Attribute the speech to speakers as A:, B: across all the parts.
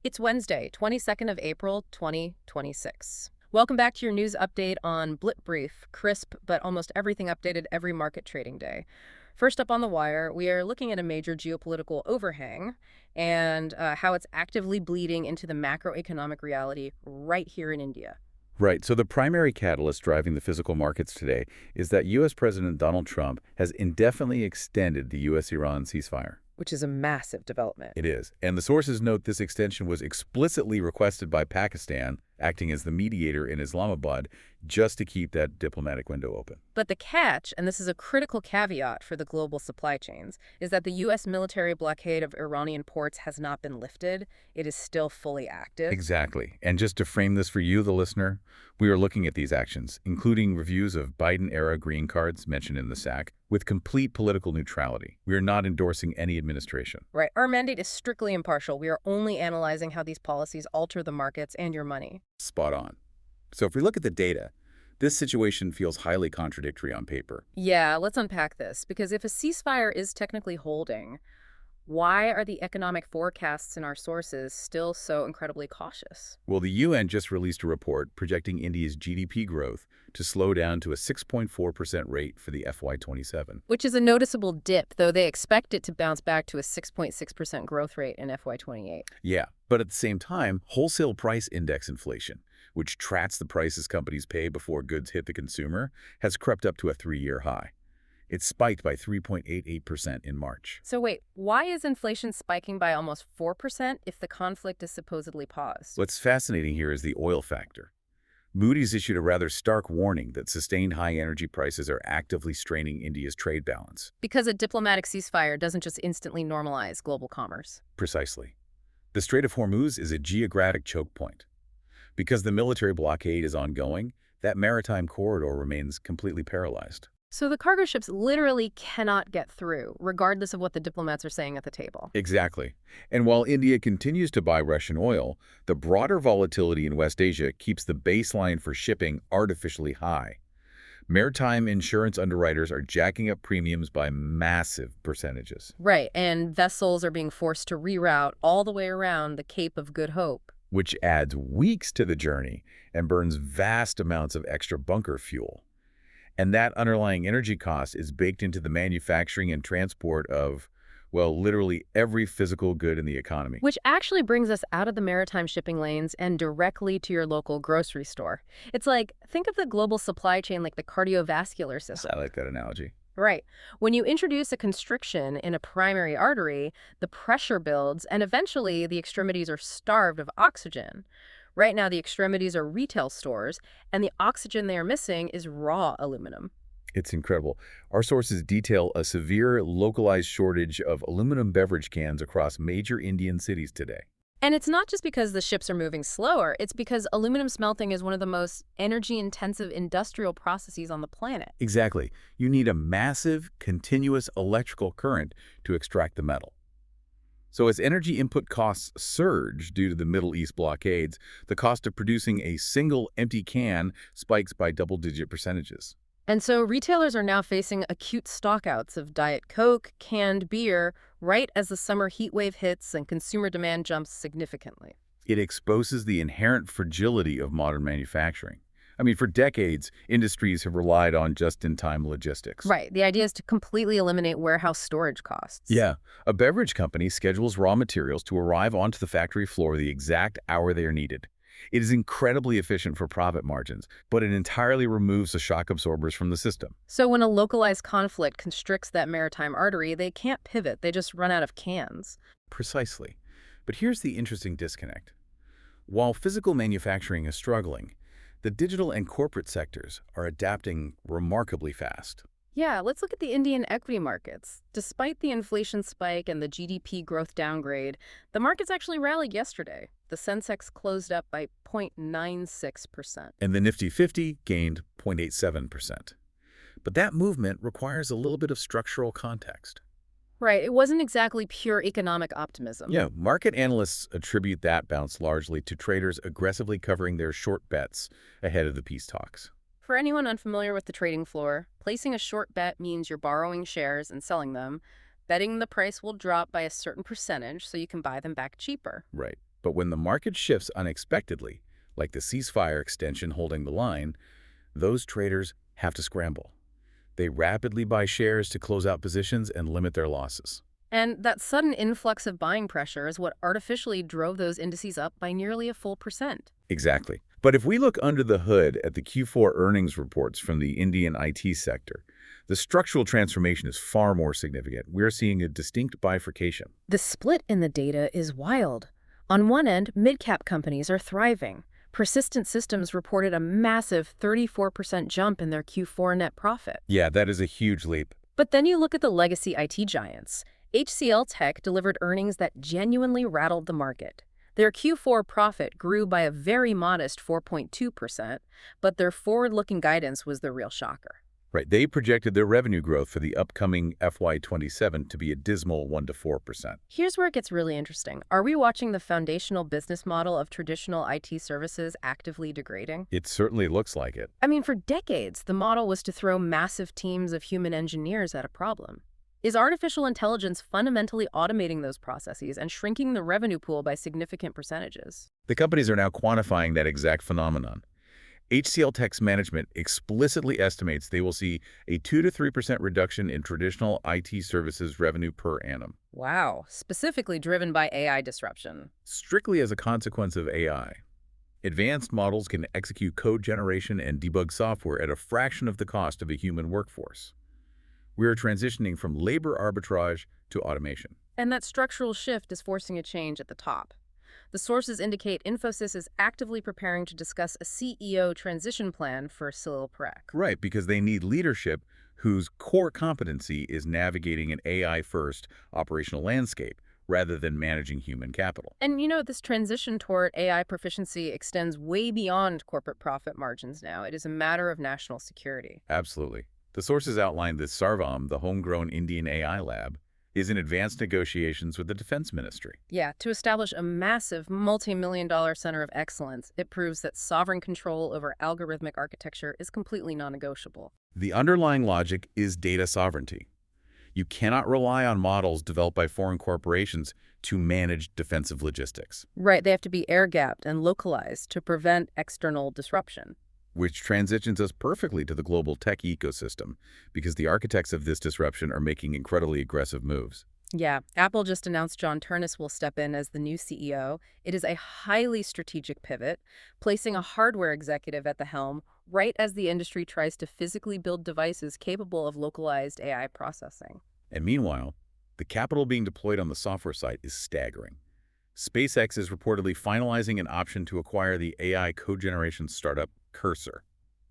A: It's Wednesday, 22nd of April, 2026. Welcome back to your news update on Blip Brief, crisp but almost everything updated every market trading day. First up on the wire, we are looking at a major geopolitical overhang and how it's actively bleeding into the macroeconomic reality right here in India.
B: Right. So the primary catalyst driving the physical markets today is that U.S. President Donald Trump has indefinitely extended the U.S.-Iran ceasefire.
A: Which is a massive development.
B: It is. And the sources note this extension was explicitly requested by Pakistan, acting as the mediator in Islamabad, just to keep that diplomatic window open.
A: But the catch, and this is a critical caveat for the global supply chains, is that the U.S. military blockade of Iranian ports has not been lifted. It is still fully active.
B: Exactly. And just to frame this for you, the listener, we are looking at these actions, including reviews of Biden-era green cards mentioned in the SAC, with complete political neutrality. We are not endorsing any administration.
A: Right. Our mandate is strictly impartial. We are only analyzing how these policies alter the markets and your money.
B: Spot on. So if we look at the data, this situation feels highly contradictory on paper.
A: Yeah, let's unpack this, because if a ceasefire is technically holding, why are the economic forecasts in our sources still so incredibly cautious?
B: Well, the UN just released a report projecting India's GDP growth to slow down to a 6.4% rate for the FY27.
A: Which is a noticeable dip, though they expect it to bounce back to a 6.6% growth rate in FY28.
B: Yeah, but at the same time, wholesale price index inflation, which tracks the prices companies pay before goods hit the consumer, has crept up to a 3-year high. It spiked by 3.88% in March.
A: So wait, why is inflation spiking by almost 4% if the conflict is supposedly paused?
B: What's fascinating here is the oil factor. Moody's issued a rather stark warning that sustained high energy prices are actively straining India's trade balance.
A: Because a diplomatic ceasefire doesn't just instantly normalize global commerce.
B: Precisely. The Strait of Hormuz is a geographic choke point. Because the military blockade is ongoing, that maritime corridor remains completely paralyzed.
A: So the cargo ships literally cannot get through, regardless of what the diplomats are saying at the table.
B: Exactly. And while India continues to buy Russian oil, the broader volatility in West Asia keeps the baseline for shipping artificially high. Maritime insurance underwriters are jacking up premiums by massive percentages.
A: Right, and vessels are being forced to reroute all the way around the Cape of Good Hope.
B: Which adds weeks to the journey and burns vast amounts of extra bunker fuel. And that underlying energy cost is baked into the manufacturing and transport of, well, literally every physical good in the economy.
A: Which actually brings us out of the maritime shipping lanes and directly to your local grocery store. It's like, think of the global supply chain like the cardiovascular system.
B: I like that analogy.
A: Right. When you introduce a constriction in a primary artery, the pressure builds, and eventually the extremities are starved of oxygen. Right now, the extremities are retail stores, and the oxygen they are missing is raw aluminum.
B: It's incredible. Our sources detail a severe localized shortage of aluminum beverage cans across major Indian cities today.
A: And it's not just because the ships are moving slower, it's because aluminum smelting is one of the most energy-intensive industrial processes on the planet.
B: Exactly. You need a massive, continuous electrical current to extract the metal. So as energy input costs surge due to the Middle East blockades, the cost of producing a single empty can spikes by double-digit percentages.
A: And so retailers are now facing acute stockouts of Diet Coke, canned beer, right as the summer heat wave hits and consumer demand jumps significantly.
B: It exposes the inherent fragility of modern manufacturing. I mean, for decades, industries have relied on just-in-time logistics.
A: Right. The idea is to completely eliminate warehouse storage costs.
B: Yeah. A beverage company schedules raw materials to arrive onto the factory floor the exact hour they are needed. It is incredibly efficient for profit margins, but it entirely removes the shock absorbers from the system.
A: So when a localized conflict constricts that maritime artery, they can't pivot. They just run out of cans.
B: Precisely. But here's the interesting disconnect. While physical manufacturing is struggling, the digital and corporate sectors are adapting remarkably fast.
A: Yeah, let's look at the Indian equity markets. Despite the inflation spike and the GDP growth downgrade, the markets actually rallied yesterday. The Sensex closed up by 0.96%.
B: And the Nifty 50 gained 0.87%. But that movement requires a little bit of structural context.
A: Right, it wasn't exactly pure economic optimism.
B: Yeah, market analysts attribute that bounce largely to traders aggressively covering their short bets ahead of the peace talks.
A: For anyone unfamiliar with the trading floor, placing a short bet means you're borrowing shares and selling them, betting the price will drop by a certain percentage so you can buy them back cheaper.
B: Right. But when the market shifts unexpectedly, like the ceasefire extension holding the line, those traders have to scramble. They rapidly buy shares to close out positions and limit their losses.
A: And that sudden influx of buying pressure is what artificially drove those indices up by nearly a full percent.
B: Exactly. But if we look under the hood at the Q4 earnings reports from the Indian IT sector, the structural transformation is far more significant. We're seeing a distinct bifurcation.
A: The split in the data is wild. On one end, mid-cap companies are thriving. Persistent Systems reported a massive 34% jump in their Q4 net profit.
B: Yeah, that is a huge leap.
A: But then you look at the legacy IT giants. HCL Tech delivered earnings that genuinely rattled the market. Their Q4 profit grew by a very modest 4.2%, but their forward-looking guidance was the real shocker.
B: Right, they projected their revenue growth for the upcoming FY27 to be a dismal 1 to 4%.
A: Here's where it gets really interesting. Are we watching the foundational business model of traditional IT services actively degrading?
B: It certainly looks like it.
A: I mean, for decades, the model was to throw massive teams of human engineers at a problem. Is artificial intelligence fundamentally automating those processes and shrinking the revenue pool by significant percentages?
B: The companies are now quantifying that exact phenomenon. HCL Tech's management explicitly estimates they will see a 2 to 3% reduction in traditional IT services revenue per annum,
A: Wow, specifically driven by AI disruption.
B: strictly as a consequence of AI. Advanced models can execute code generation and debug software at a fraction of the cost of a human workforce. We are transitioning from labor arbitrage to automation.
A: And that structural shift is forcing a change at the top. The sources indicate Infosys is actively preparing to discuss a CEO transition plan for Salil Parekh.
B: Right, because they need leadership whose core competency is navigating an AI-first operational landscape rather than managing human capital.
A: And this transition toward AI proficiency extends way beyond corporate profit margins now. It is a matter of national security.
B: Absolutely. The sources outline that Sarvam, the homegrown Indian AI lab, is in advanced negotiations with the Defense Ministry.
A: Yeah, to establish a massive multi-million-dollar center of excellence, it proves that sovereign control over algorithmic architecture is completely non-negotiable.
B: The underlying logic is data sovereignty. You cannot rely on models developed by foreign corporations to manage defensive logistics.
A: Right, they have to be air-gapped and localized to prevent external disruption.
B: Which transitions us perfectly to the global tech ecosystem, because the architects of this disruption are making incredibly aggressive moves.
A: Yeah, Apple just announced John Ternus will step in as the new CEO. It is a highly strategic pivot, placing a hardware executive at the helm right as the industry tries to physically build devices capable of localized AI processing.
B: And meanwhile, the capital being deployed on the software side is staggering. SpaceX is reportedly finalizing an option to acquire the AI code generation startup Cursor.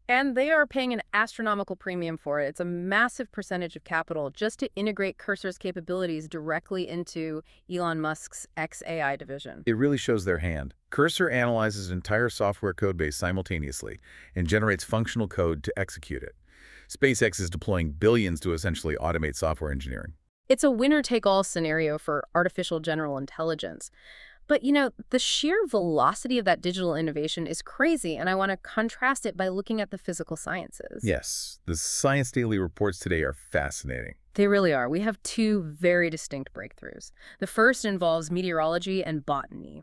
A: And they are paying an astronomical premium for it. It's a massive percentage of capital just to integrate Cursor's capabilities directly into Elon Musk's xAI division.
B: It really shows their hand. Cursor analyzes entire software code base simultaneously and generates functional code to execute it. SpaceX is deploying billions to essentially automate software engineering.
A: It's a winner-take-all scenario for artificial general intelligence. But, the sheer velocity of that digital innovation is crazy, and I want to contrast it by looking at the physical sciences.
B: Yes, the Science Daily reports today are fascinating.
A: They really are. We have two very distinct breakthroughs. The first involves meteorology and botany.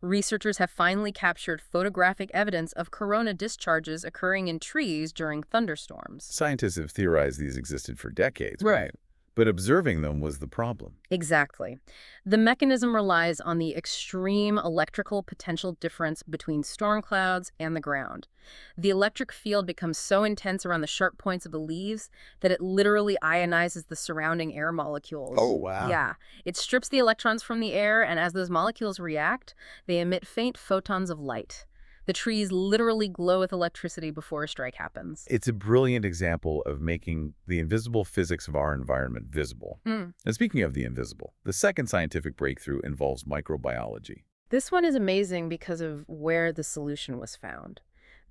A: Researchers have finally captured photographic evidence of corona discharges occurring in trees during thunderstorms.
B: Scientists have theorized these existed for decades.
A: Right.
B: But observing them was the problem.
A: Exactly. The mechanism relies on the extreme electrical potential difference between storm clouds and the ground. The electric field becomes so intense around the sharp points of the leaves that it literally ionizes the surrounding air molecules.
B: Oh, wow.
A: Yeah. It strips the electrons from the air, and as those molecules react, they emit faint photons of light. The trees literally glow with electricity before a strike happens.
B: It's a brilliant example of making the invisible physics of our environment visible. And speaking of the invisible, the second scientific breakthrough involves microbiology.
A: This one is amazing because of where the solution was found.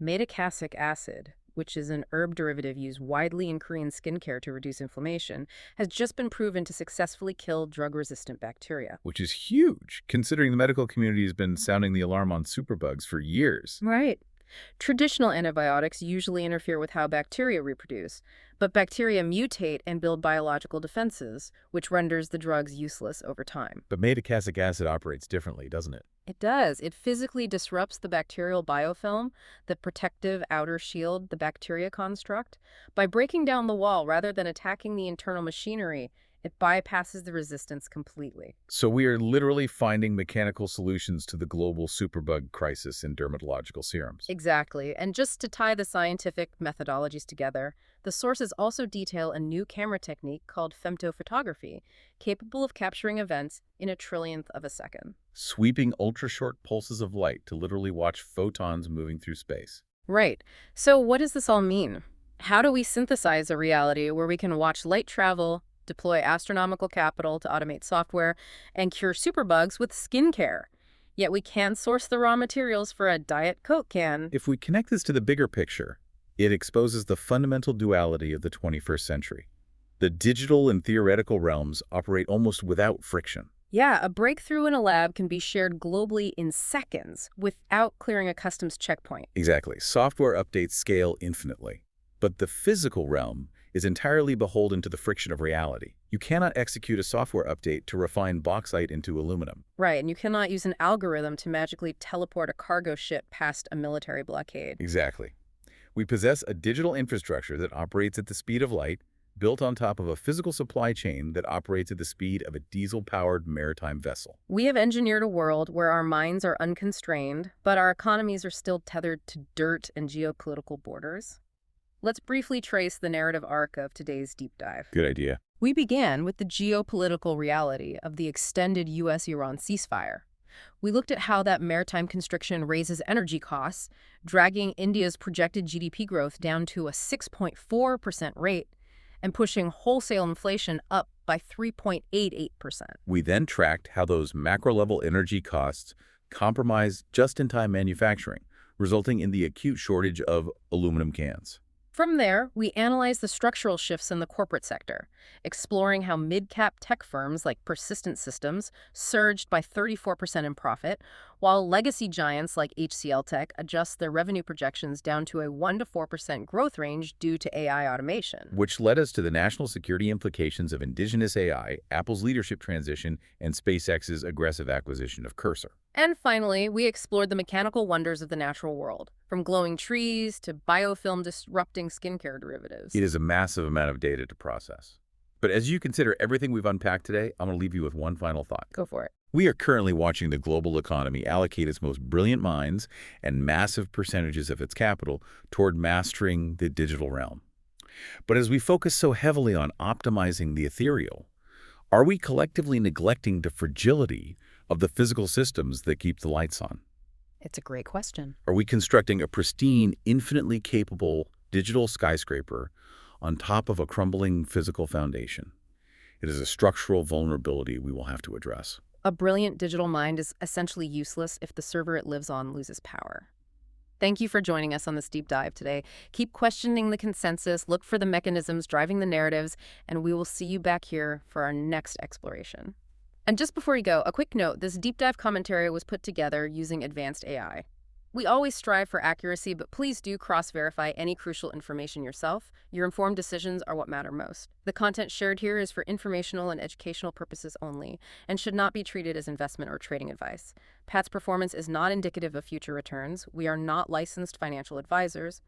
A: Metacasic acid, which is an herb derivative used widely in Korean skincare to reduce inflammation, has just been proven to successfully kill drug-resistant bacteria.
B: Which is huge, considering the medical community has been sounding the alarm on superbugs for years.
A: Right. Traditional antibiotics usually interfere with how bacteria reproduce, but bacteria mutate and build biological defenses, which renders the drugs useless over time.
B: But beta-cassic acid operates differently, doesn't it?
A: It does. It physically disrupts the bacterial biofilm, the protective outer shield, the bacteria construct. By breaking down the wall rather than attacking the internal machinery, it bypasses the resistance completely.
B: So we are literally finding mechanical solutions to the global superbug crisis in dermatological serums.
A: Exactly. And just to tie the scientific methodologies together, the sources also detail a new camera technique called femtophotography, capable of capturing events in a trillionth of a second.
B: Sweeping ultra-short pulses of light to literally watch photons moving through space.
A: Right. So what does this all mean? How do we synthesize a reality where we can watch light travel, deploy astronomical capital to automate software, and cure superbugs with skincare? Yet we can't source the raw materials for a Diet Coke can.
B: If we connect this to the bigger picture, it exposes the fundamental duality of the 21st century. The digital and theoretical realms operate almost without friction.
A: Yeah, a breakthrough in a lab can be shared globally in seconds without clearing a customs checkpoint.
B: Exactly. Software updates scale infinitely. But the physical realm is entirely beholden to the friction of reality. You cannot execute a software update to refine bauxite into aluminum.
A: Right, and you cannot use an algorithm to magically teleport a cargo ship past a military blockade.
B: Exactly. We possess a digital infrastructure that operates at the speed of light, built on top of a physical supply chain that operates at the speed of a diesel-powered maritime vessel.
A: We have engineered a world where our minds are unconstrained, but our economies are still tethered to dirt and geopolitical borders. Let's briefly trace the narrative arc of today's deep dive.
B: Good idea.
A: We began with the geopolitical reality of the extended U.S.-Iran ceasefire. We looked at how that maritime constriction raises energy costs, dragging India's projected GDP growth down to a 6.4% rate and pushing wholesale inflation up by 3.88%.
B: We then tracked how those macro-level energy costs compromise just-in-time manufacturing, resulting in the acute shortage of aluminum cans.
A: From there, we analyzed the structural shifts in the corporate sector, exploring how mid-cap tech firms like Persistent Systems surged by 34% in profit, while legacy giants like HCL Tech adjust their revenue projections down to a 1 to 4% growth range due to AI automation.
B: Which led us to the national security implications of indigenous AI, Apple's leadership transition, and SpaceX's aggressive acquisition of Cursor.
A: And finally, we explored the mechanical wonders of the natural world, from glowing trees to biofilm disrupting skincare derivatives.
B: It is a massive amount of data to process. But as you consider everything we've unpacked today, I'm going to leave you with one final thought.
A: Go for it.
B: We are currently watching the global economy allocate its most brilliant minds and massive percentages of its capital toward mastering the digital realm. But as we focus so heavily on optimizing the ethereal, are we collectively neglecting the fragility of the physical systems that keep the lights on?
A: It's a great question.
B: Are we constructing a pristine, infinitely capable digital skyscraper on top of a crumbling physical foundation? It is a structural vulnerability we will have to address.
A: A brilliant digital mind is essentially useless if the server it lives on loses power. Thank you for joining us on this deep dive today. Keep questioning the consensus, look for the mechanisms driving the narratives, and we will see you back here for our next exploration. And just before you go, a quick note, this deep dive commentary was put together using advanced AI. We always strive for accuracy, but please do cross-verify any crucial information yourself. Your informed decisions are what matter most. The content shared here is for informational and educational purposes only and should not be treated as investment or trading advice. Pat's performance is not indicative of future returns. We are not licensed financial advisors.